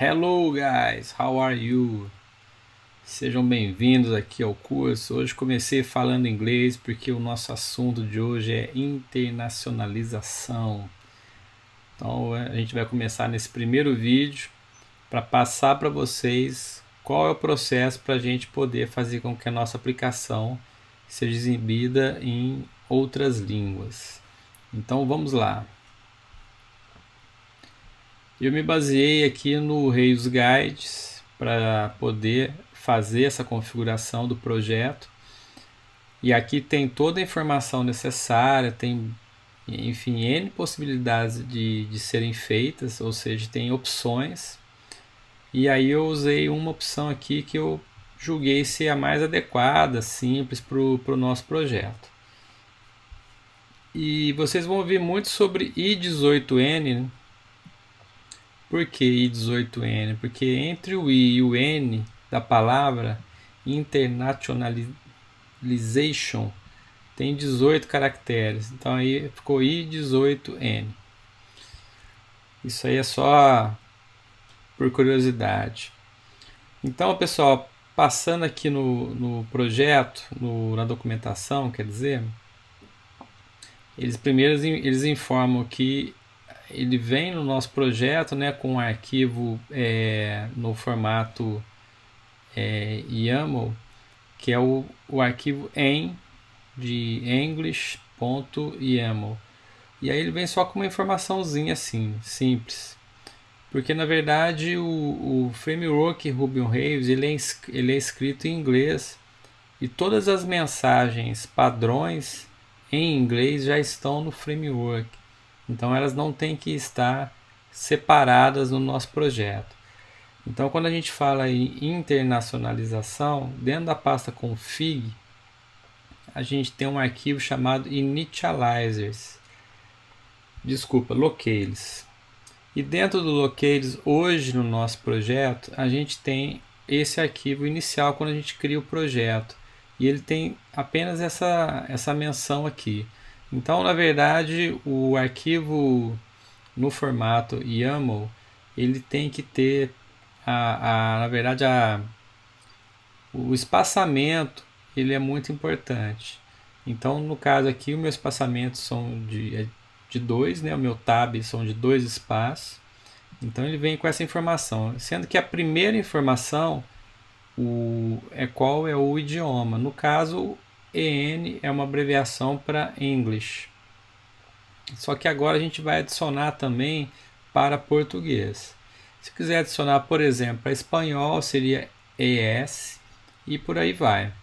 Hello guys, how are you? Sejam bem-vindos aqui ao curso. Hoje comecei falando inglês porque o nosso assunto de hoje é internacionalização. Então a gente vai começar nesse primeiro vídeo para passar para vocês qual é o processo para a gente poder fazer com que a nossa aplicação seja exibida em outras línguas. Então vamos lá. Eu me baseei aqui no Rails Guides para poder fazer essa configuração do projeto. E aqui tem toda a informação necessária, tem, enfim, N possibilidades de serem feitas, ou seja, tem opções. E aí eu usei uma opção aqui que eu julguei ser a mais adequada, simples para o nosso projeto. E vocês vão ouvir muito sobre I18N, né? Por que I18N? Porque entre o I e o N da palavra internationalization tem 18 caracteres. Então aí ficou I18N. Isso aí é só por curiosidade. Então, pessoal, passando aqui no projeto, na documentação, quer dizer, eles informam que ele vem no nosso projeto, né, com um arquivo no formato YAML, que é o arquivo en de english.yaml. E aí ele vem só com uma informaçãozinha assim, simples. Porque na verdade o framework Ruby on Rails ele é escrito em inglês e todas as mensagens padrões em inglês já estão no framework. Então elas não têm que estar separadas no nosso projeto. Então quando a gente fala em internacionalização, dentro da pasta config, a gente tem um arquivo chamado initializers. Locales. E dentro do locales, hoje no nosso projeto, a gente tem esse arquivo inicial quando a gente cria o projeto. E ele tem apenas essa menção aqui. Então, na verdade, o arquivo no formato YAML, ele tem que ter, na verdade, o espaçamento ele é muito importante. Então, no caso aqui, os meus espaçamentos são de 2, né? O meu tab são de 2 espaços. Então, ele vem com essa informação. Sendo que a primeira informação qual é o idioma. No caso, EN é uma abreviação para English. Só que agora a gente vai adicionar também para português. Se quiser adicionar, por exemplo, para espanhol, seria ES e por aí vai.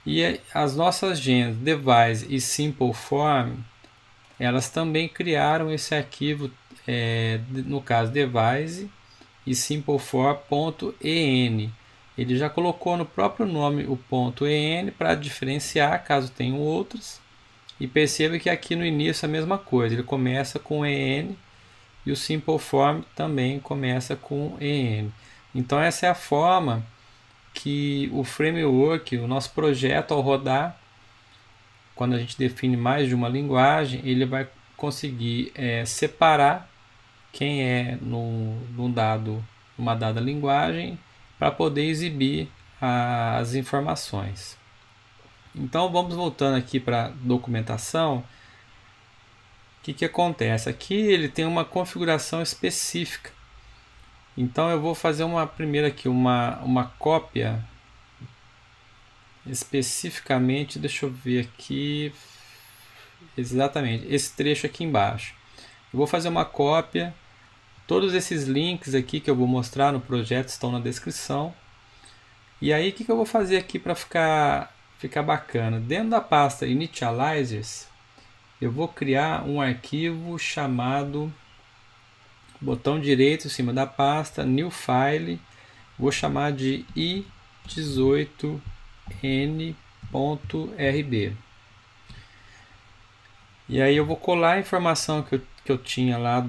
E as nossas genes device e simple form, elas também criaram esse arquivo, no caso device e simpleform.en. Ele já colocou no próprio nome o .en para diferenciar caso tenham outros. E perceba que aqui no início é a mesma coisa, ele começa com en e o simpleform também começa com en. Então essa é a forma que o framework, o nosso projeto ao rodar, quando a gente define mais de uma linguagem, ele vai conseguir separar quem é numa dada linguagem para poder exibir as informações. Então vamos voltando aqui para a documentação. O que acontece? Aqui ele tem uma configuração específica. Então eu vou fazer primeiro aqui uma cópia especificamente, deixa eu ver aqui, exatamente, esse trecho aqui embaixo. Eu vou fazer uma cópia, todos esses links aqui que eu vou mostrar no projeto estão na descrição. E aí o que eu vou fazer aqui para ficar bacana? Dentro da pasta initializers, eu vou criar um arquivo chamado, botão direito em cima da pasta, new file, vou chamar de i18n.rb. E aí eu vou colar a informação que eu tinha lá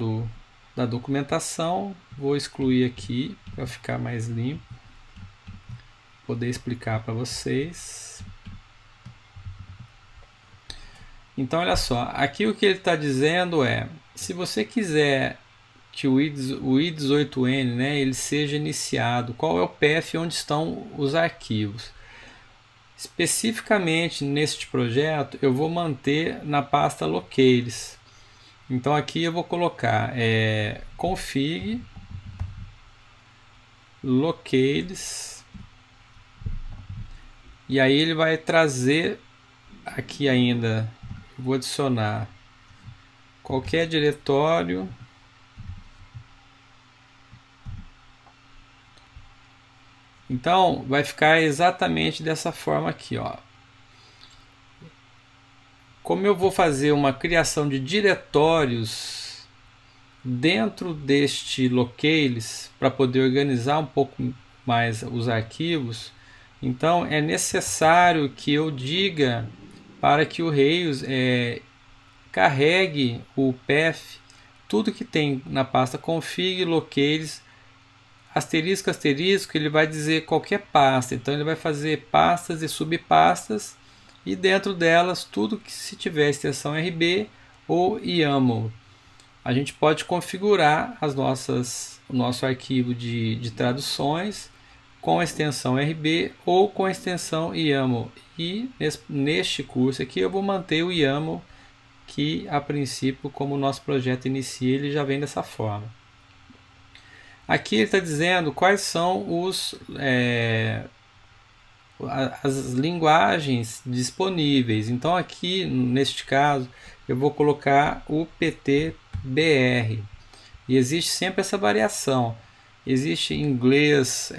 da documentação, vou excluir aqui para ficar mais limpo, poder explicar para vocês. Então olha só, aqui o que ele está dizendo é, se você quiser que o i18n, né, ele seja iniciado. Qual é o path onde estão os arquivos? Especificamente neste projeto, eu vou manter na pasta locales. Então aqui eu vou colocar config locales, e aí ele vai trazer aqui ainda, vou adicionar qualquer diretório Então, vai ficar exatamente dessa forma aqui, ó. Como eu vou fazer uma criação de diretórios dentro deste locales para poder organizar um pouco mais os arquivos, então é necessário que eu diga para que o Rails carregue o path, tudo que tem na pasta config locales asterisco, asterisco, ele vai dizer qualquer pasta. Então ele vai fazer pastas e subpastas e dentro delas tudo que se tiver extensão RB ou YAML. A gente pode configurar o nosso arquivo de traduções com a extensão RB ou com a extensão YAML. E neste curso aqui eu vou manter o YAML, que a princípio, como o nosso projeto inicia, ele já vem dessa forma. Aqui ele está dizendo quais são as linguagens disponíveis. Então aqui, neste caso, eu vou colocar o PTBR. E existe sempre essa variação. Existe inglês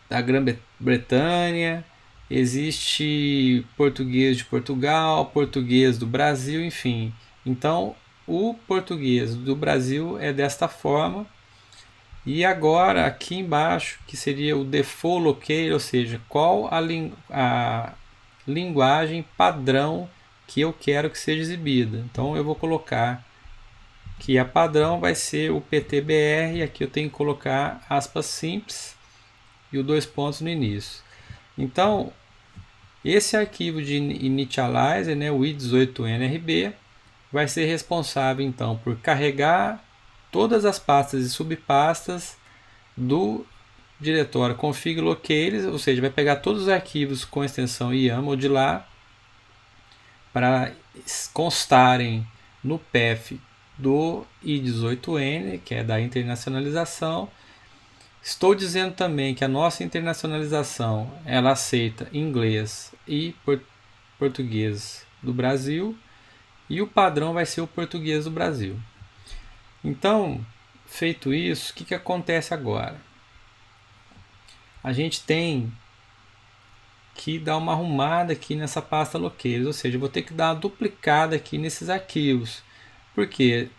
da Grã-Bretanha, existe português de Portugal, português do Brasil, enfim. Então, o português do Brasil é desta forma. E agora aqui embaixo, que seria o default locale, ou seja, qual a linguagem padrão que eu quero que seja exibida. Então eu vou colocar que a padrão vai ser o PTBR, e aqui eu tenho que colocar aspas simples e o 2 pontos no início. Então, esse arquivo de initializer, né, o i18nrb, vai ser responsável então por carregar todas as pastas e subpastas do diretório config locales, ou seja, vai pegar todos os arquivos com extensão YAML de lá para constarem no path do i18n, que é da internacionalização. Estou dizendo também que a nossa internacionalização ela aceita inglês e português do Brasil, e o padrão vai ser o português do Brasil. Então, feito isso, o que acontece agora? A gente tem que dar uma arrumada aqui nessa pasta locales, ou seja, eu vou ter que dar uma duplicada aqui nesses arquivos, porque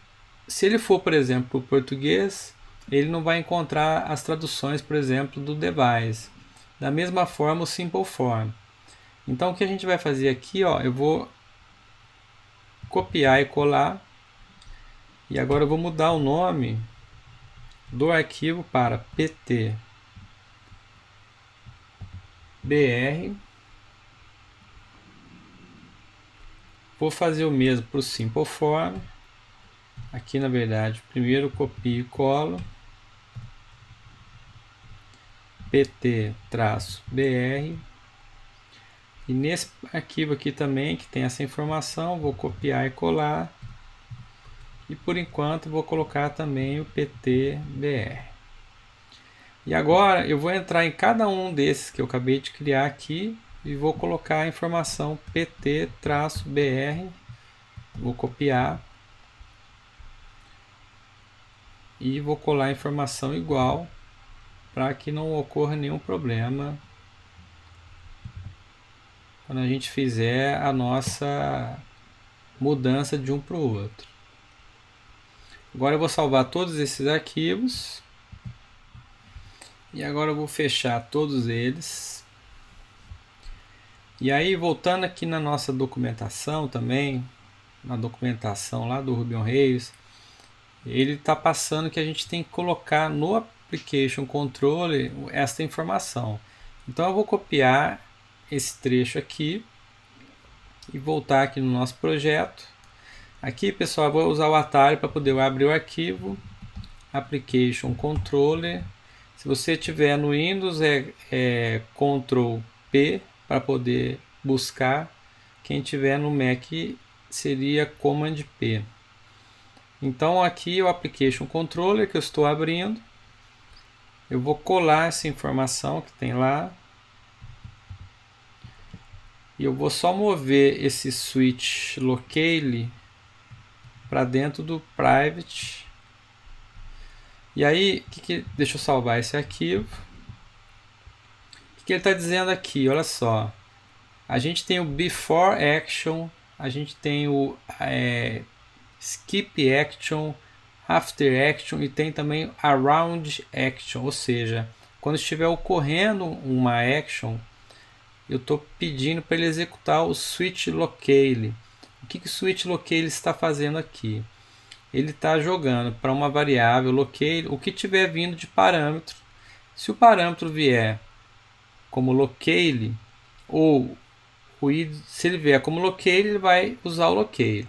se ele for, por exemplo, para o português, ele não vai encontrar as traduções, por exemplo, do device. Da mesma forma, o simple form. Então, o que a gente vai fazer aqui, ó, eu vou copiar e colar. E agora eu vou mudar o nome do arquivo para PTBR. Vou fazer o mesmo para o simple form. Aqui, na verdade, primeiro copio e colo. PT-BR. E nesse arquivo aqui também, que tem essa informação, vou copiar e colar. E por enquanto vou colocar também o PTBR. E agora eu vou entrar em cada um desses que eu acabei de criar aqui e vou colocar a informação PT-BR. Vou copiar. E vou colar a informação igual para que não ocorra nenhum problema quando a gente fizer a nossa mudança de um para o outro. Agora eu vou salvar todos esses arquivos. E agora eu vou fechar todos eles. E aí, voltando aqui na nossa documentação também, na documentação lá do Ruby on Rails, ele está passando que a gente tem que colocar no Application Controller esta informação. Então eu vou copiar esse trecho aqui e voltar aqui no nosso projeto. Aqui, pessoal, eu vou usar o atalho para poder abrir o arquivo. Application Controller. Se você tiver no Windows, é Ctrl P para poder buscar. Quem tiver no Mac seria Command P. Então aqui o Application Controller que eu estou abrindo. Eu vou colar essa informação que tem lá. E eu vou só mover esse switch locale para dentro do private. E aí, deixa eu salvar esse arquivo. O que ele está dizendo aqui? Olha só. A gente tem o before action, a gente tem o skip action, after action e tem também around action. Ou seja, quando estiver ocorrendo uma action, eu estou pedindo para ele executar o switch locale. O que o switch locale está fazendo aqui? Ele está jogando para uma variável locale o que tiver vindo de parâmetro. Se o parâmetro vier como locale, ou se ele vier como locale, ele vai usar o locale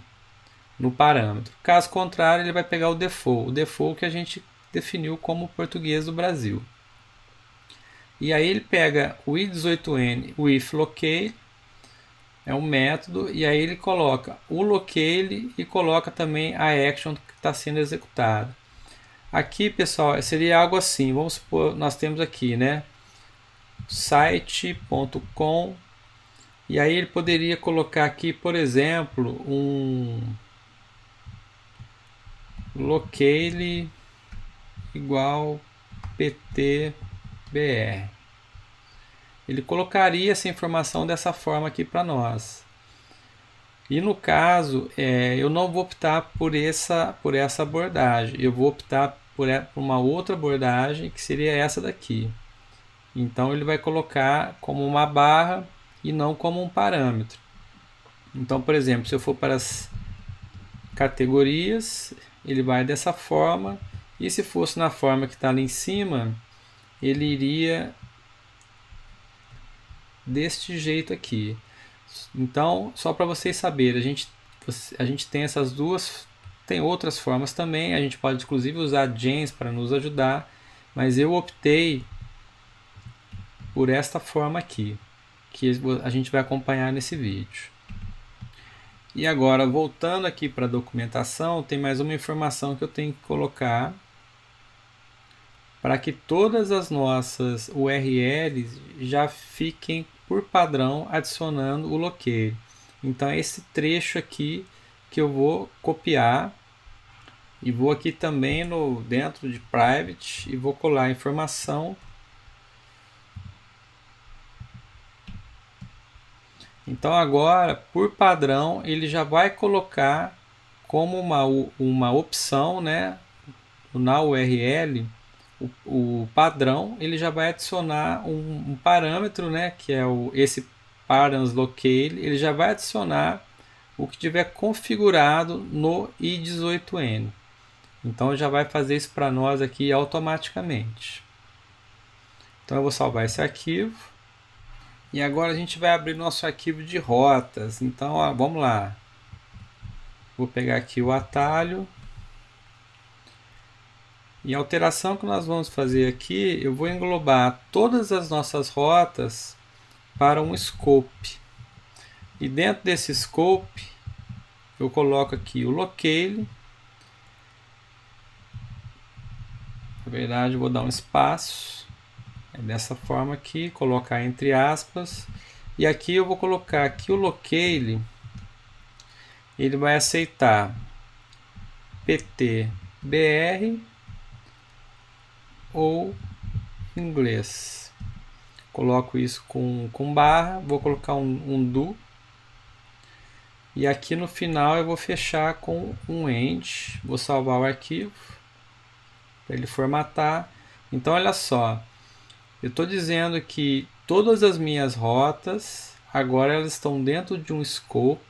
no parâmetro. Caso contrário, ele vai pegar o default que a gente definiu como português do Brasil. E aí ele pega o i18n with locale, é um método, e aí ele coloca o locale e coloca também a action que está sendo executada. Aqui, pessoal, seria algo assim. Vamos supor, nós temos aqui, né, site.com, e aí ele poderia colocar aqui, por exemplo, um locale igual ptbr. Ele colocaria essa informação dessa forma aqui para nós. E no caso, eu não vou optar por essa abordagem. Eu vou optar por uma outra abordagem, que seria essa daqui. Então ele vai colocar como uma barra e não como um parâmetro. Então, por exemplo, se eu for para as categorias, ele vai dessa forma. E se fosse na forma que está ali em cima, ele iria deste jeito aqui. Então, só para vocês saberem, a gente tem essas duas, tem outras formas também, a gente pode inclusive usar gens para nos ajudar, mas eu optei por esta forma aqui, que a gente vai acompanhar nesse vídeo. E agora, voltando aqui para a documentação, tem mais uma informação que eu tenho que colocar para que todas as nossas URLs já fiquem por padrão adicionando o locale. Então é esse trecho aqui que eu vou copiar e vou aqui também dentro de private e vou colar a informação. Então agora, por padrão, ele já vai colocar como uma opção, né, na URL, o padrão, ele já vai adicionar um parâmetro, né, que é esse params locale, ele já vai adicionar o que tiver configurado no i18n. Então já vai fazer isso para nós aqui automaticamente. Então eu vou salvar esse arquivo. E agora a gente vai abrir nosso arquivo de rotas. Então, ó, vamos lá. Vou pegar aqui o atalho. E a alteração que nós vamos fazer aqui, eu vou englobar todas as nossas rotas para um scope. E dentro desse scope, eu coloco aqui o locale. Na verdade, eu vou dar um espaço. Dessa forma aqui, colocar entre aspas. E aqui eu vou colocar aqui o locale. Ele vai aceitar ptbr ou inglês. Coloco isso com barra, vou colocar um do. E aqui no final eu vou fechar com um end. Vou salvar o arquivo para ele formatar. Então olha só, eu estou dizendo que todas as minhas rotas agora elas estão dentro de um scope,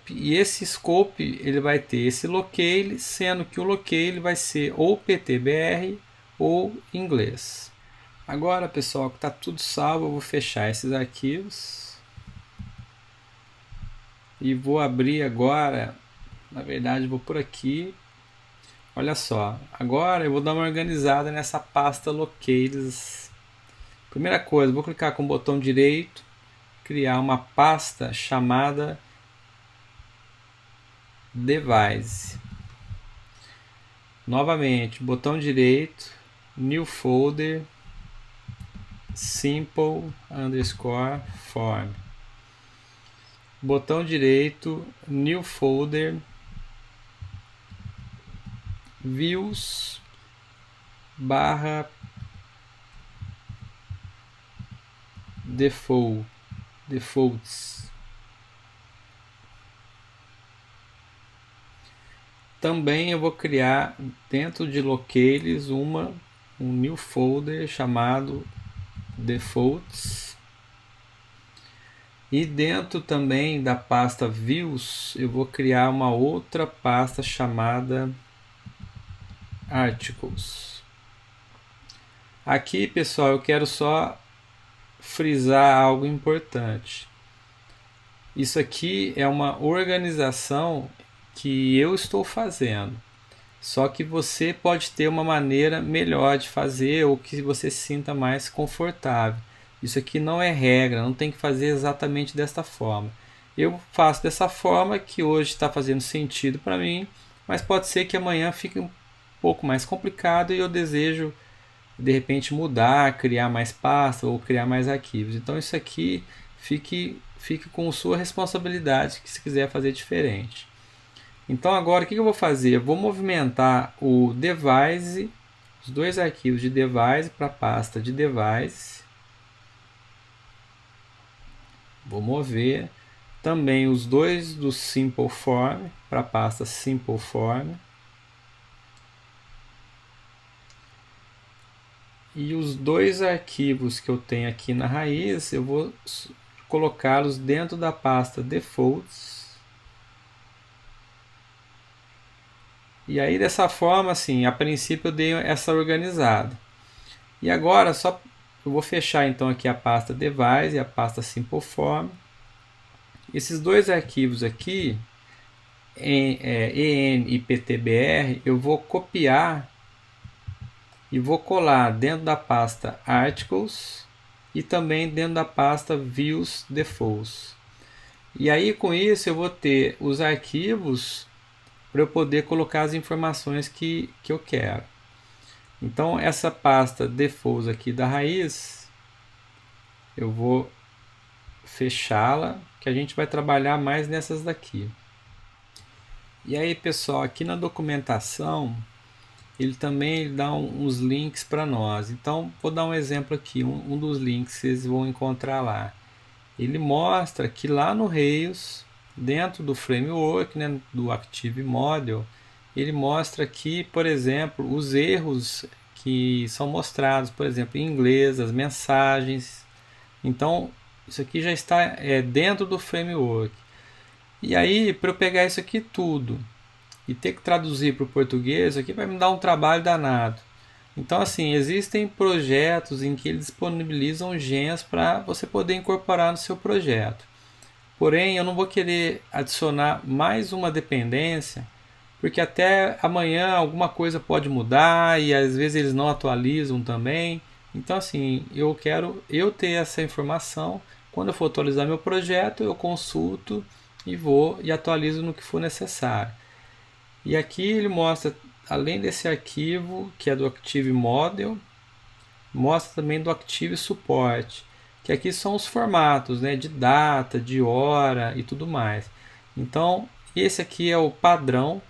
e esse scope ele vai ter esse locale, sendo que o locale vai ser ou ptbr ou inglês. Agora, pessoal, que está tudo salvo, eu vou fechar esses arquivos. e vou abrir agora, na verdade vou por aqui. Olha só, agora eu vou dar uma organizada nessa pasta locales. Primeira coisa, vou clicar com o botão direito, criar uma pasta chamada device. Novamente, botão direito, new folder, simple underscore form. Botão direito, new folder, views barra defaults. Também eu vou criar dentro de locales um new folder chamado defaults. E dentro também da pasta views eu vou criar uma outra pasta chamada articles. Aqui, pessoal, eu quero só frisar algo importante. Isso aqui é uma organização que eu estou fazendo. Só que você pode ter uma maneira melhor de fazer ou que você se sinta mais confortável. Isso aqui não é regra, não tem que fazer exatamente desta forma. Eu faço dessa forma que hoje está fazendo sentido para mim, mas pode ser que amanhã fique um pouco mais complicado e eu desejo de repente mudar, criar mais pasta ou criar mais arquivos. Então isso aqui fique com sua responsabilidade se quiser fazer diferente. Então agora o que eu vou fazer? Eu vou movimentar o device, os dois arquivos de device para a pasta de device. Vou mover também os dois do simple form para a pasta simple form. E os dois arquivos que eu tenho aqui na raiz, eu vou colocá-los dentro da pasta defaults. E aí dessa forma, assim, a princípio eu dei essa organizada. E agora só eu vou fechar então aqui a pasta device e a pasta simple form. Esses dois arquivos aqui, en e ptbr, eu vou copiar e vou colar dentro da pasta articles e também dentro da pasta views defaults. E aí com isso eu vou ter os arquivos para eu poder colocar as informações que eu quero. Então essa pasta defaults aqui da raiz, eu vou fechá-la, que a gente vai trabalhar mais nessas daqui. E aí pessoal, aqui na documentação, ele também dá uns links para nós. Então vou dar um exemplo aqui, um dos links que vocês vão encontrar lá. Ele mostra que lá no Rails, dentro do framework, né, do Active Model, ele mostra aqui, por exemplo, os erros que são mostrados, por exemplo, em inglês, as mensagens. Então, isso aqui já está dentro do framework. E aí, para eu pegar isso aqui tudo e ter que traduzir para o português, isso aqui vai me dar um trabalho danado. Então, assim, existem projetos em que eles disponibilizam gems para você poder incorporar no seu projeto. Porém, eu não vou querer adicionar mais uma dependência, porque até amanhã alguma coisa pode mudar e às vezes eles não atualizam também. Então, assim, eu quero ter essa informação. Quando eu for atualizar meu projeto, eu consulto e vou e atualizo no que for necessário. E aqui ele mostra, além desse arquivo, que é do Active Model, mostra também do Active Support, que aqui são os formatos, né, de data, de hora e tudo mais. Então, esse aqui é o padrão,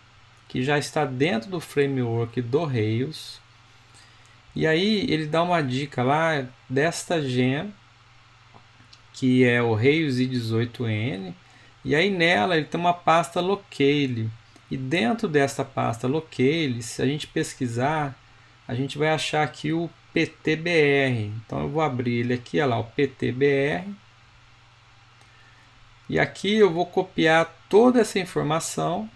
que já está dentro do framework do Rails. E aí ele dá uma dica lá desta gem, que é o Rails i18n, e aí nela ele tem uma pasta locale. E dentro dessa pasta locale, se a gente pesquisar, a gente vai achar aqui o ptbr. Então eu vou abrir ele aqui, olha lá, o ptbr. E aqui eu vou copiar toda essa informação,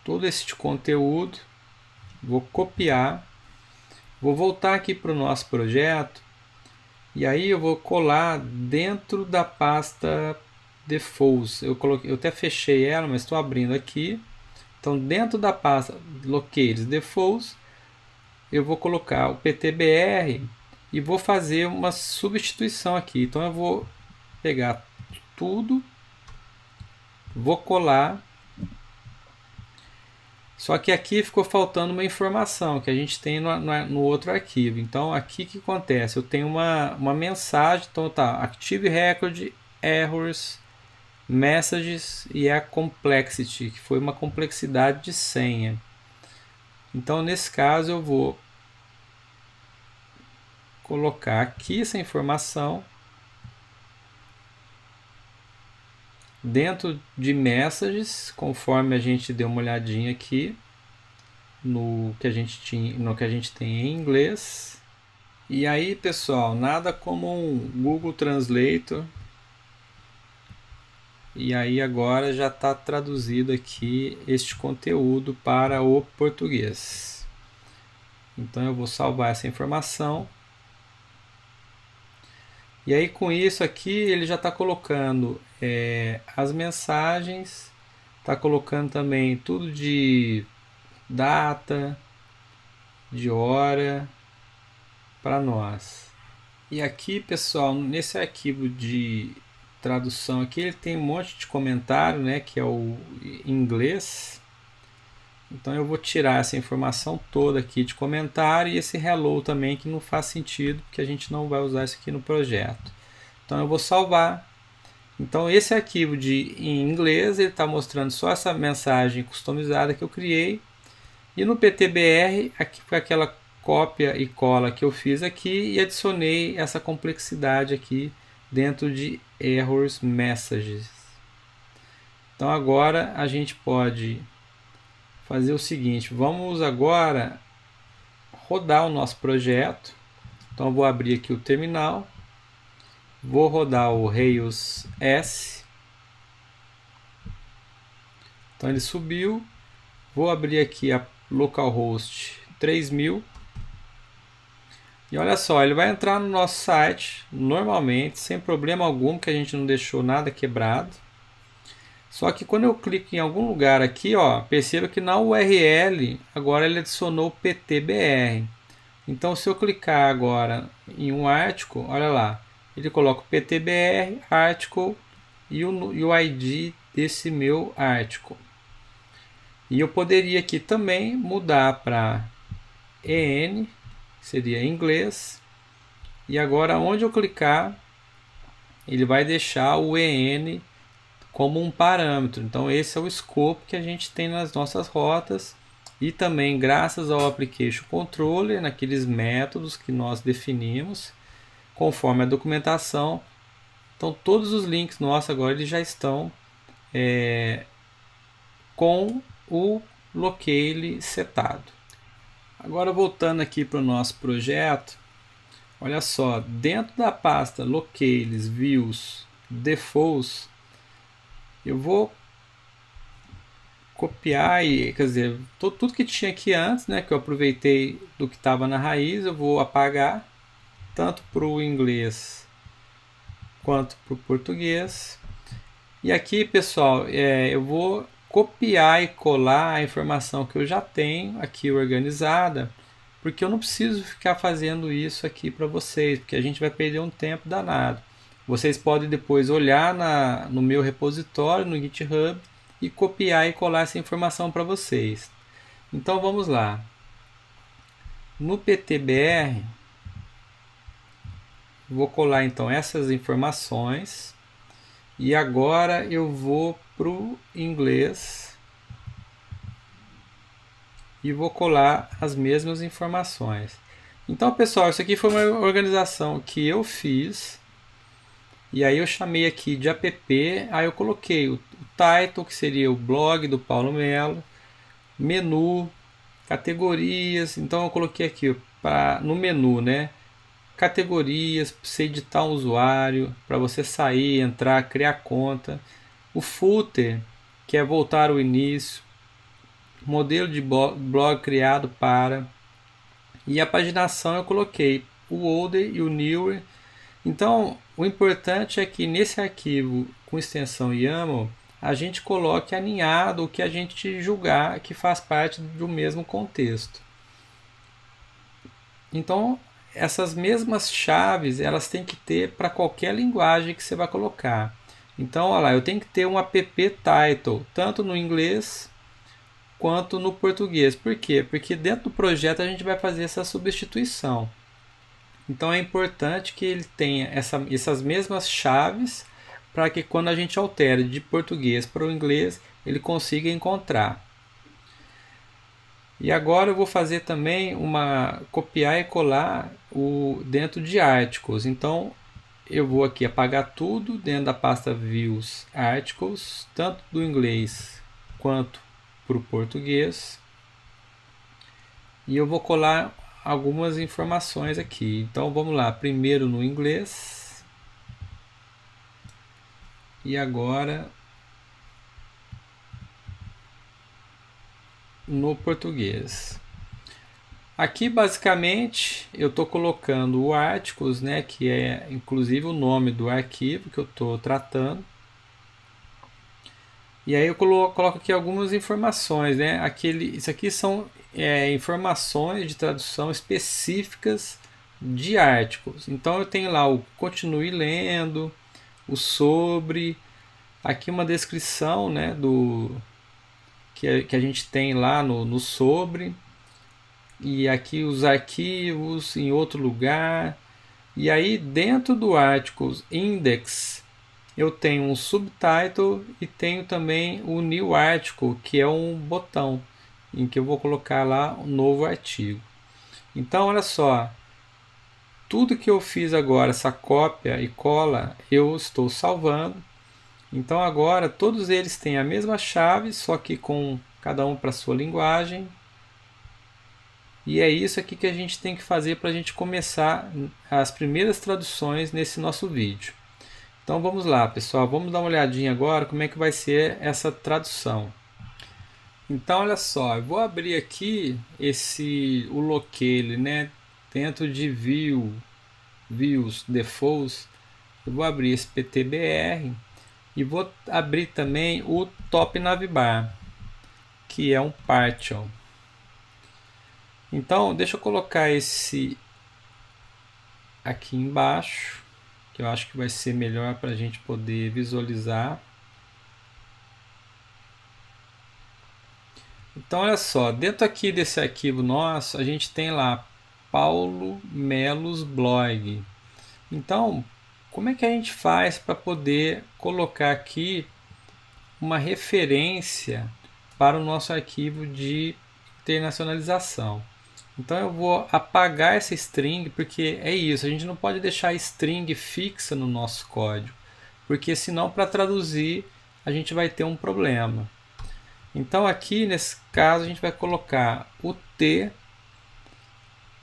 todo esse conteúdo, vou copiar, vou voltar aqui para o nosso projeto E aí eu vou colar dentro da pasta Defaults. Eu até fechei ela, mas estou abrindo aqui. Então dentro da pasta Locateds Defaults, eu vou colocar o PTBR e vou fazer uma substituição aqui. Então eu vou pegar tudo, vou colar. Só que aqui ficou faltando uma informação que a gente tem no outro arquivo. Então aqui que acontece? Eu tenho uma mensagem, então tá, Active Record, Errors, Messages e a Complexity, que foi uma complexidade de senha. Então nesse caso eu vou colocar aqui essa informação dentro de Messages, conforme a gente deu uma olhadinha aqui no que a gente tem em inglês. E aí, pessoal, nada como um Google Translator. E aí agora já está traduzido aqui este conteúdo para o português. Então eu vou salvar essa informação. E aí com isso aqui ele já está colocando as mensagens, está colocando também tudo de data, de hora para nós. E aqui, pessoal, nesse arquivo de tradução aqui, ele tem um monte de comentário, né, que é o inglês. Então eu vou tirar essa informação toda aqui de comentário e esse hello também, que não faz sentido, porque a gente não vai usar isso aqui no projeto. Então eu vou salvar. Então esse arquivo em inglês, ele está mostrando só essa mensagem customizada que eu criei. E no PTBR, aqui foi aquela cópia e cola que eu fiz aqui e adicionei essa complexidade aqui dentro de Errors Messages. Então agora a gente pode fazer o seguinte, vamos agora rodar o nosso projeto. Então eu vou abrir aqui o terminal, vou rodar o Rails S. Então ele subiu, vou abrir aqui a localhost 3000. E olha só, ele vai entrar no nosso site normalmente, sem problema algum, que a gente não deixou nada quebrado. Só que quando eu clico em algum lugar aqui, ó, perceba que na URL agora ele adicionou o PTBR. Então se eu clicar agora em um article, olha lá, ele coloca o PTBR, article e o ID desse meu article. E eu poderia aqui também mudar para EN, seria inglês, e agora onde eu clicar ele vai deixar o EN como um parâmetro. Então esse é o escopo que a gente tem nas nossas rotas e também graças ao Application Controller, naqueles métodos que nós definimos conforme a documentação. Então todos os links nossos agora eles já estão com o locale setado. Agora voltando aqui para o nosso projeto, olha só, dentro da pasta Locales, Views, Defaults, eu vou copiar, quer dizer, tudo que tinha aqui antes, né, que eu aproveitei do que estava na raiz, eu vou apagar, tanto para o inglês quanto para o português. E aqui, pessoal, eu vou copiar e colar a informação que eu já tenho aqui organizada, porque eu não preciso ficar fazendo isso aqui para vocês, porque a gente vai perder um tempo danado. Vocês podem depois olhar no meu repositório, no GitHub, e copiar e colar essa informação para vocês. Então vamos lá. No PTBR, vou colar então essas informações. E agora eu vou para o inglês e vou colar as mesmas informações. Então, pessoal, isso aqui foi uma organização que eu fiz. E aí eu chamei aqui de app, aí eu coloquei o title, que seria o blog do Paulo Melo, menu, categorias. Então eu coloquei aqui no menu, né? Categorias, para você editar um usuário, para você sair, entrar, criar conta. O footer, que é voltar ao início. Modelo de blog criado para. E a paginação eu coloquei o older e o newer. Então, o importante é que nesse arquivo com extensão YAML, a gente coloque alinhado o que a gente julgar que faz parte do mesmo contexto. Então, essas mesmas chaves, elas têm que ter para qualquer linguagem que você vai colocar. Então, olha lá, eu tenho que ter um app title, tanto no inglês quanto no português. Por quê? Porque dentro do projeto a gente vai fazer essa substituição. Então é importante que ele tenha essas mesmas chaves para que quando a gente altere de português para o inglês, ele consiga encontrar. E agora eu vou fazer também copiar e colar dentro de articles. Então eu vou aqui apagar tudo dentro da pasta Views Articles, tanto do inglês quanto para o português. E eu vou colar algumas informações aqui. Então vamos lá, primeiro no inglês. E agora no português. Aqui basicamente eu estou colocando o articles, né, que é inclusive o nome do arquivo que eu estou tratando. E aí eu coloco aqui algumas informações, né? Isso aqui são informações de tradução específicas de artigos. Então eu tenho lá o continue lendo, o sobre, aqui uma descrição, né, que a gente tem lá no sobre, e aqui os arquivos em outro lugar. E aí dentro do articles index eu tenho um subtitle e tenho também o new article, que é um botão em que eu vou colocar lá um novo artigo. Então olha só, tudo que eu fiz agora, essa cópia e cola, eu estou salvando. Então agora todos eles têm a mesma chave, só que com cada um para a sua linguagem. E é isso aqui que a gente tem que fazer para a gente começar as primeiras traduções nesse nosso vídeo. Então vamos lá, pessoal, vamos dar uma olhadinha agora como é que vai ser essa tradução. Então olha só, eu vou abrir aqui o locale, né, dentro de Views Defaults. Eu vou abrir esse PTBR e vou abrir também o Top Navbar, que é um partial. Então deixa eu colocar esse aqui embaixo, que eu acho que vai ser melhor para a gente poder visualizar. Então olha só, dentro aqui desse arquivo nosso, a gente tem lá Paulo Melos Blog. Então, como é que a gente faz para poder colocar aqui uma referência para o nosso arquivo de internacionalização? Então eu vou apagar essa string, porque é isso, a gente não pode deixar a string fixa no nosso código, porque senão para traduzir a gente vai ter um problema. Então aqui nesse caso a gente vai colocar o T,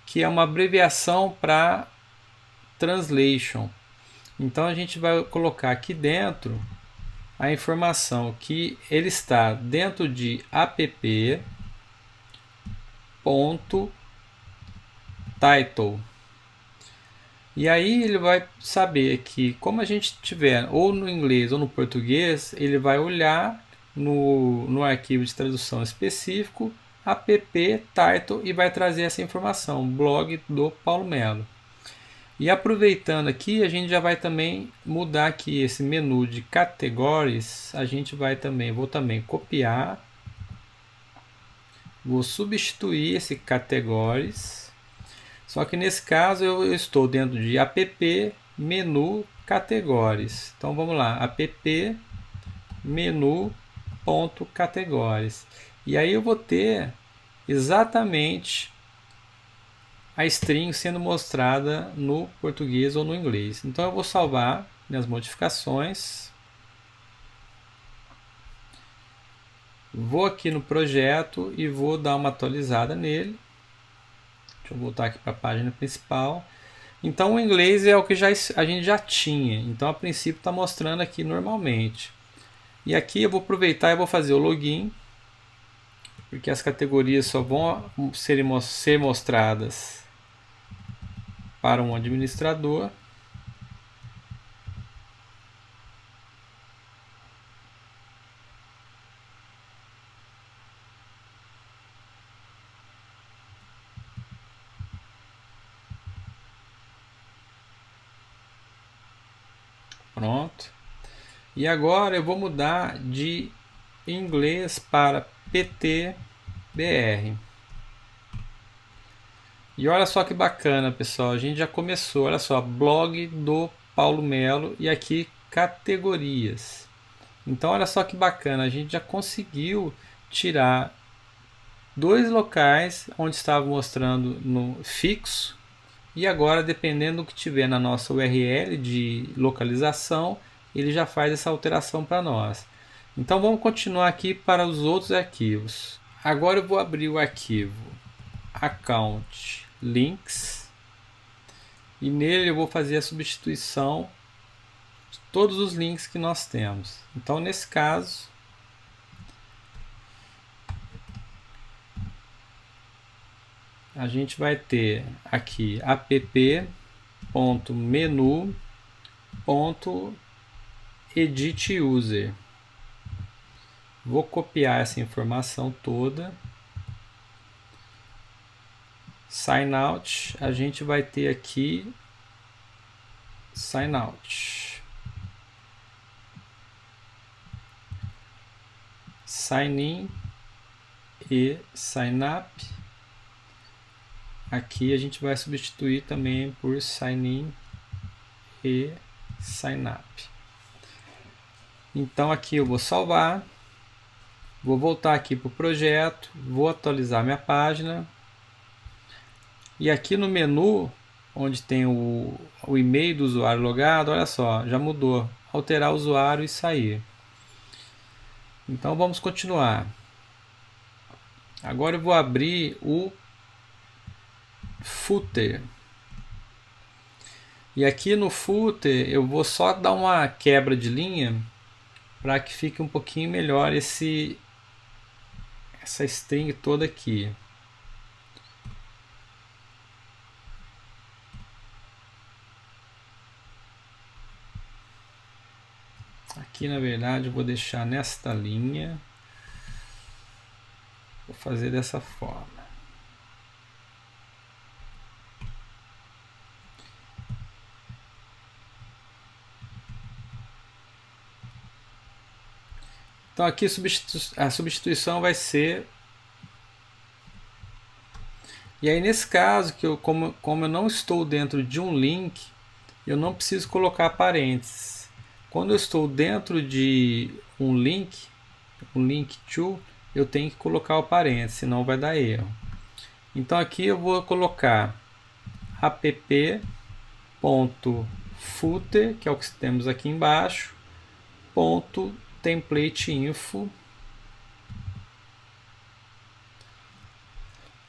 que é uma abreviação para translation. Então a gente vai colocar aqui dentro a informação que ele está dentro de app.title. E aí ele vai saber que, como a gente tiver ou no inglês ou no português, ele vai olhar no arquivo de tradução específico app title e vai trazer essa informação, blog do Paulo Melo. E aproveitando aqui, a gente já vai também mudar aqui esse menu de categories. A gente vai também, vou também copiar, vou substituir esse categories. Só que nesse caso eu estou dentro de app menu categories. Então vamos lá, app menu ponto categories. E aí eu vou ter exatamente a string sendo mostrada no português ou no inglês. Então eu vou salvar minhas modificações. Vou aqui no projeto e vou dar uma atualizada nele. Deixa eu voltar aqui para a página principal. Então o inglês é o que a gente já tinha. Então a princípio está mostrando aqui normalmente. E aqui eu vou aproveitar e vou fazer o login, porque as categorias só vão ser mostradas para um administrador. Pronto. E agora eu vou mudar de inglês para PTBR. E olha só que bacana, pessoal. A gente já começou. Olha só, blog do Paulo Melo e aqui categorias. Então olha só que bacana. A gente já conseguiu tirar dois locais onde estava mostrando no fixo. E agora, dependendo do que tiver na nossa URL de localização, ele já faz essa alteração para nós. Então vamos continuar aqui para os outros arquivos. Agora eu vou abrir o arquivo account links e nele eu vou fazer a substituição de todos os links que nós temos. Então nesse caso a gente vai ter aqui app.menu.editUser. Vou copiar essa informação toda. Sign out, a gente vai ter aqui sign out. Sign in e sign up. Aqui a gente vai substituir também por sign in e sign up. Então aqui eu vou salvar, vou voltar aqui para o projeto, vou atualizar minha página. E aqui no menu, onde tem o e-mail do usuário logado, olha só, já mudou. Alterar usuário e sair. Então vamos continuar. Agora eu vou abrir o footer. E aqui no footer eu vou só dar uma quebra de linha para que fique um pouquinho melhor essa string toda aqui. Aqui na verdade eu vou deixar nesta linha. Vou fazer dessa forma. Então aqui a substituição vai ser... E aí nesse caso, como eu não estou dentro de um link, eu não preciso colocar parênteses. Quando eu estou dentro de um link to, eu tenho que colocar o parênteses, senão vai dar erro. Então aqui eu vou colocar app.footer, que é o que temos aqui embaixo, .template.info.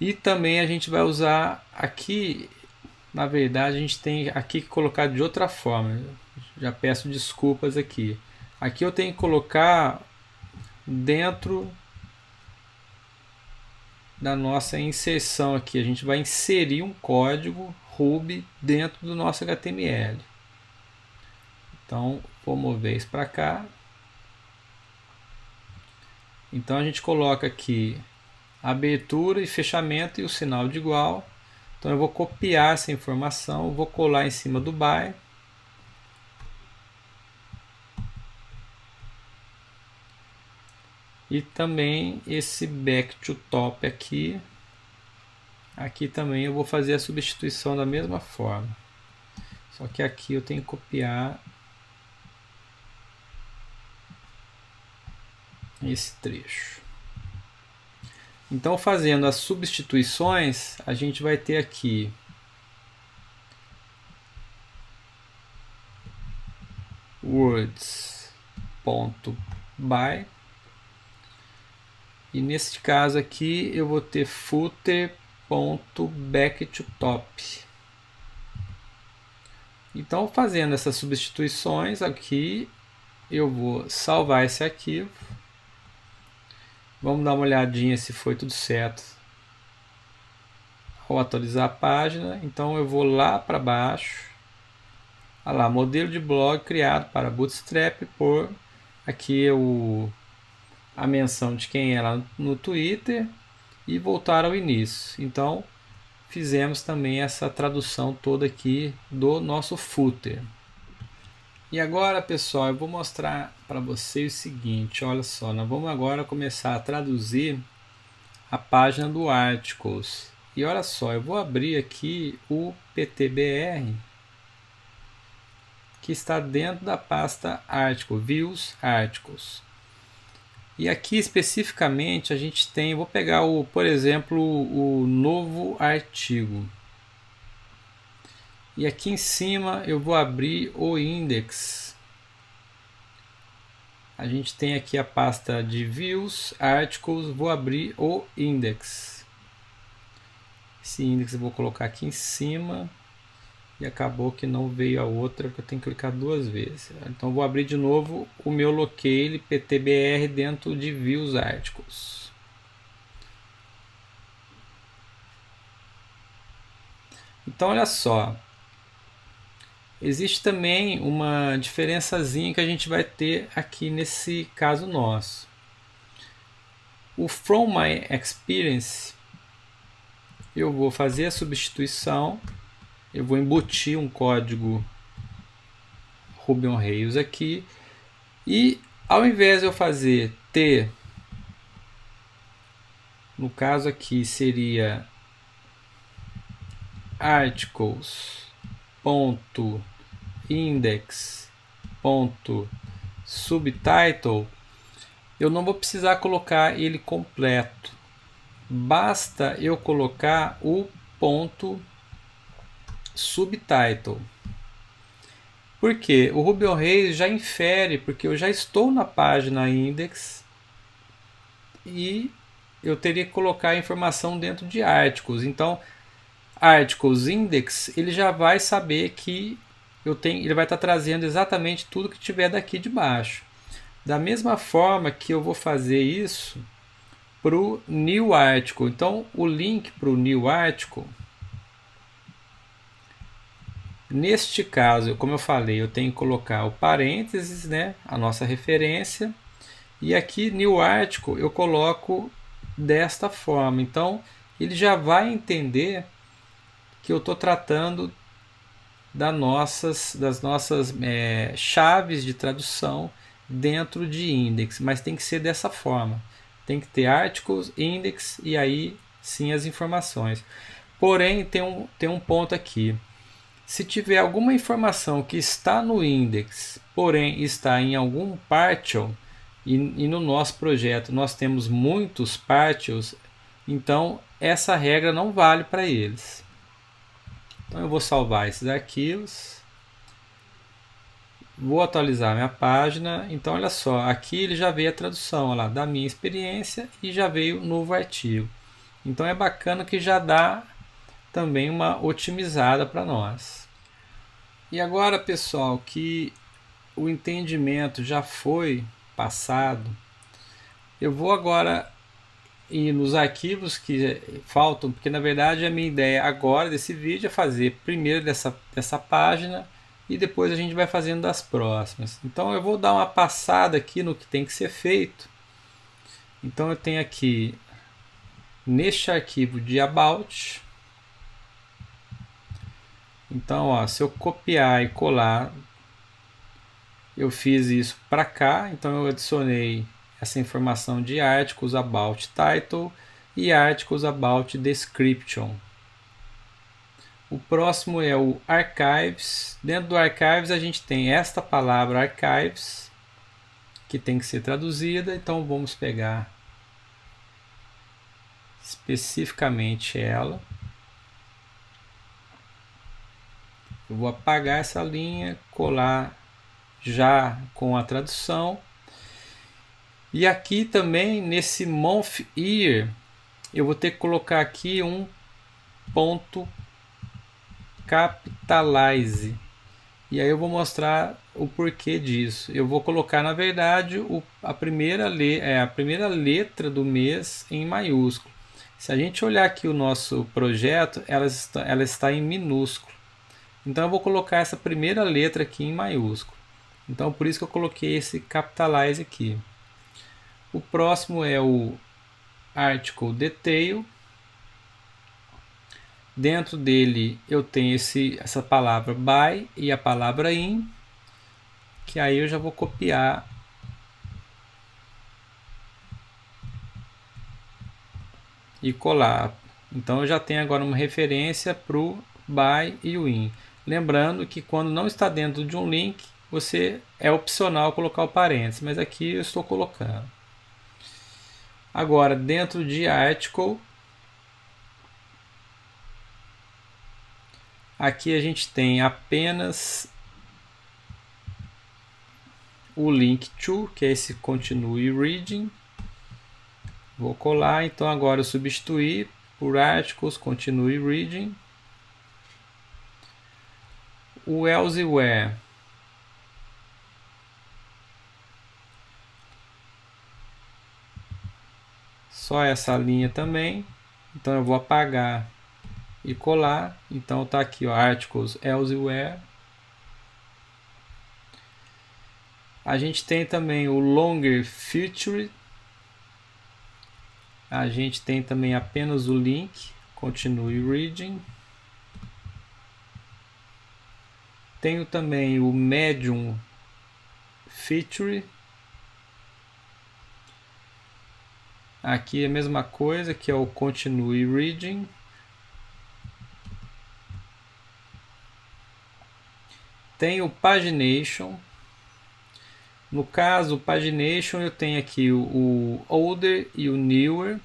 E também a gente vai usar aqui, na verdade a gente tem aqui que colocar de outra forma. Já peço desculpas aqui. Aqui eu tenho que colocar dentro da nossa inserção aqui. A gente vai inserir um código Ruby dentro do nosso HTML. Então vou mover isso para cá. Então a gente coloca aqui abertura e fechamento e o sinal de igual. Então eu vou copiar essa informação, vou colar em cima do by. E também esse back to top aqui. Aqui também eu vou fazer a substituição da mesma forma. Só que aqui eu tenho que copiar esse trecho. Então, fazendo as substituições, a gente vai ter aqui words.by e nesse caso aqui eu vou ter footer.backtotop. Então, fazendo essas substituições aqui, eu vou salvar esse arquivo. Vamos dar uma olhadinha se foi tudo certo ao atualizar a página. Então eu vou lá para baixo. Olha lá, modelo de blog criado para Bootstrap por aqui a menção de quem é lá no Twitter e voltar ao início. Então fizemos também essa tradução toda aqui do nosso footer. E agora, pessoal, eu vou mostrar para vocês o seguinte, olha só, nós vamos agora começar a traduzir a página do Articles. E olha só, eu vou abrir aqui o PTBR, que está dentro da pasta Article, Views Articles. E aqui especificamente a gente tem, vou pegar por exemplo, o novo artigo. E aqui em cima eu vou abrir o index. A gente tem aqui a pasta de Views, Articles, vou abrir o index. Esse index eu vou colocar aqui em cima. E acabou que não veio a outra, porque eu tenho que clicar duas vezes. Então vou abrir de novo o meu locale PTBR dentro de Views Articles. Então olha só, existe também uma diferençazinha que a gente vai ter aqui nesse caso nosso. O From My Experience, eu vou fazer a substituição, eu vou embutir um código Ruby on Rails aqui, e ao invés de eu fazer T, no caso aqui seria articles.index.subtitle, eu não vou precisar colocar ele completo. Basta eu colocar o ponto subtitle. Por quê? O Ruby on Rails já infere, porque eu já estou na página index e eu teria que colocar a informação dentro de articles. Então, articles index, ele já vai saber que ele vai estar trazendo exatamente tudo que tiver daqui de baixo. Da mesma forma que eu vou fazer isso para o new article. Então, o link para o new article, neste caso, como eu falei, eu tenho que colocar o parênteses, né, a nossa referência, e aqui new article eu coloco desta forma. Então, ele já vai entender que eu estou tratando das nossas chaves de tradução dentro de index, mas tem que ser dessa forma. Tem que ter articles, index e aí sim as informações. Porém, tem um ponto aqui. Se tiver alguma informação que está no index, porém está em algum partial, e no nosso projeto nós temos muitos partials, então essa regra não vale para eles. Então eu vou salvar esses arquivos, vou atualizar minha página. Então olha só, aqui ele já veio a tradução lá, da minha experiência e já veio um novo artigo. Então é bacana que já dá também uma otimizada para nós. E agora, pessoal, que o entendimento já foi passado, eu vou agora ir nos arquivos que faltam, porque na verdade a minha ideia agora desse vídeo é fazer primeiro dessa página e depois a gente vai fazendo das próximas. Então eu vou dar uma passada aqui no que tem que ser feito. Então eu tenho aqui neste arquivo de about. Então, ó, se eu copiar e colar, eu fiz isso para cá. Então eu adicionei essa informação de articles about title e articles about description. O próximo é o archives. Dentro do archives a gente tem esta palavra archives, que tem que ser traduzida. Então vamos pegar especificamente ela. Eu vou apagar essa linha, colar já com a tradução. E aqui também nesse month year eu vou ter que colocar aqui um ponto capitalize. E aí eu vou mostrar o porquê disso. Eu vou colocar na verdade a primeira letra do mês em maiúsculo. Se a gente olhar aqui o nosso projeto, ela está em minúsculo. Então eu vou colocar essa primeira letra aqui em maiúsculo. Então por isso que eu coloquei esse capitalize aqui. O próximo é o article detail. Dentro dele eu tenho essa palavra by e a palavra in. que aí eu já vou copiar e colar. Então eu já tenho agora uma referência para o by e o in. Lembrando que quando não está dentro de um link, você é opcional colocar o parênteses, mas aqui eu estou colocando. Agora, dentro de article, aqui a gente tem apenas o link to, que é esse continue reading. Vou colar, então agora eu substituir por articles continue reading. O elsewhere, só essa linha também, então eu vou apagar e colar. Então tá aqui, ó, articles elsewhere. A gente tem também o longer feature. A gente tem também apenas o link continue reading. Tenho também o medium feature. Aqui é a mesma coisa, que é o continue reading. Tem o pagination. No caso, o pagination eu tenho aqui o older e o newer.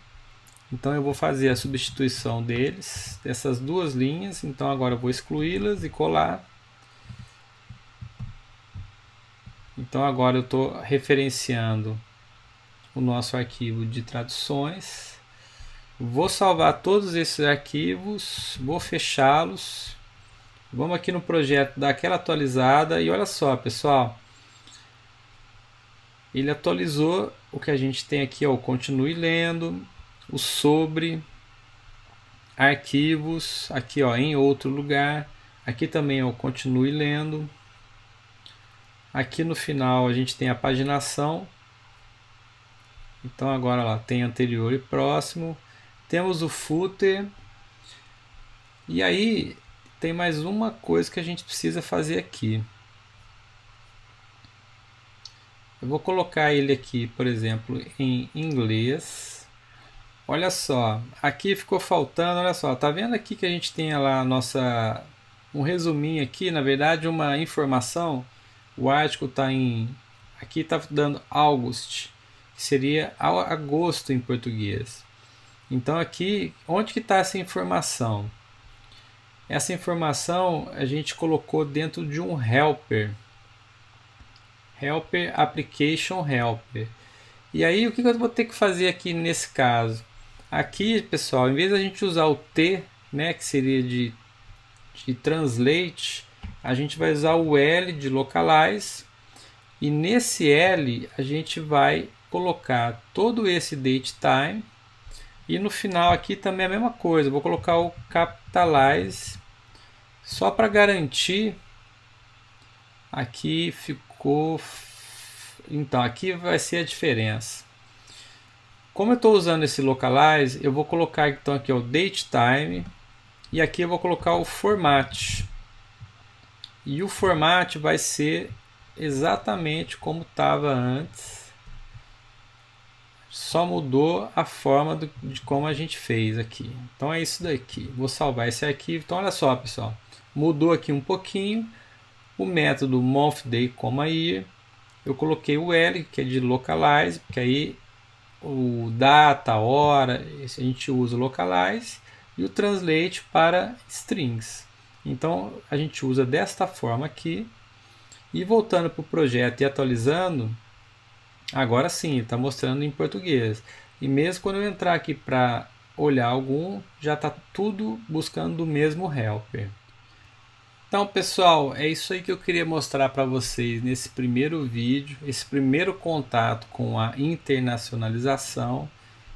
Então eu vou fazer a substituição deles, dessas duas linhas. Então agora eu vou excluí-las e colar. Então agora eu estou referenciando o nosso arquivo de traduções. Vou salvar todos esses arquivos, vou fechá-los. Vamos aqui no projeto, dar aquela atualizada e olha só, pessoal. Ele atualizou o que a gente tem aqui, ó, o continue lendo, o sobre, arquivos, aqui ó, em outro lugar. Aqui também é o continue lendo. Aqui no final a gente tem a paginação. Então agora lá tem anterior e próximo. Temos o footer. E aí tem mais uma coisa que a gente precisa fazer aqui. Eu vou colocar ele aqui, por exemplo, em inglês. Olha só, aqui ficou faltando, olha só, tá vendo aqui que a gente tem lá um resuminho aqui, na verdade uma informação. O artigo está aqui está dando August, que seria agosto em português. Então aqui, onde que está essa informação? Essa informação a gente colocou dentro de um helper. Helper Application Helper. E aí o que eu vou ter que fazer aqui nesse caso? Aqui, pessoal, em vez de a gente usar o T, né, que seria de translate, a gente vai usar o L de localize. E nesse L a gente vai colocar todo esse datetime. E no final aqui também é a mesma coisa. Vou colocar o capitalize só para garantir. Aqui ficou. Então aqui vai ser a diferença. Como eu estou usando esse localize, eu vou colocar então aqui o datetime e aqui eu vou colocar o format. E o format vai ser exatamente como estava antes. Só mudou a forma de como a gente fez aqui. Então é isso daqui. Vou salvar esse arquivo. Então olha só, pessoal. Mudou aqui um pouquinho. O método month, day, year. Eu coloquei o L, que é de localize, porque aí o data, hora, a gente usa o localize. E o translate para strings. Então a gente usa desta forma aqui. E voltando para o projeto e atualizando, agora sim, está mostrando em português. E mesmo quando eu entrar aqui para olhar algum, já está tudo buscando do mesmo helper. Então, pessoal, é isso aí que eu queria mostrar para vocês nesse primeiro vídeo, esse primeiro contato com a internacionalização,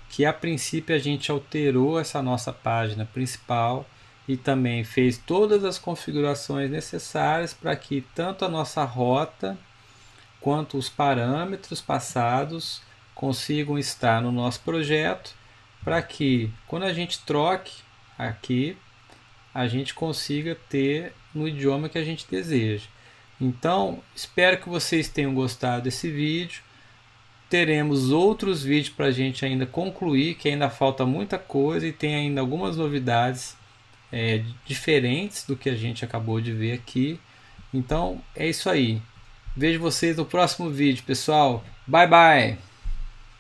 que a princípio a gente alterou essa nossa página principal e também fez todas as configurações necessárias para que tanto a nossa rota quanto os parâmetros passados consigam estar no nosso projeto, para que quando a gente troque aqui, a gente consiga ter no idioma que a gente deseja. Então, espero que vocês tenham gostado desse vídeo. Teremos outros vídeos para a gente ainda concluir, que ainda falta muita coisa e tem ainda algumas novidades diferentes do que a gente acabou de ver aqui. Então é isso aí. Vejo vocês no próximo vídeo, pessoal. Bye bye!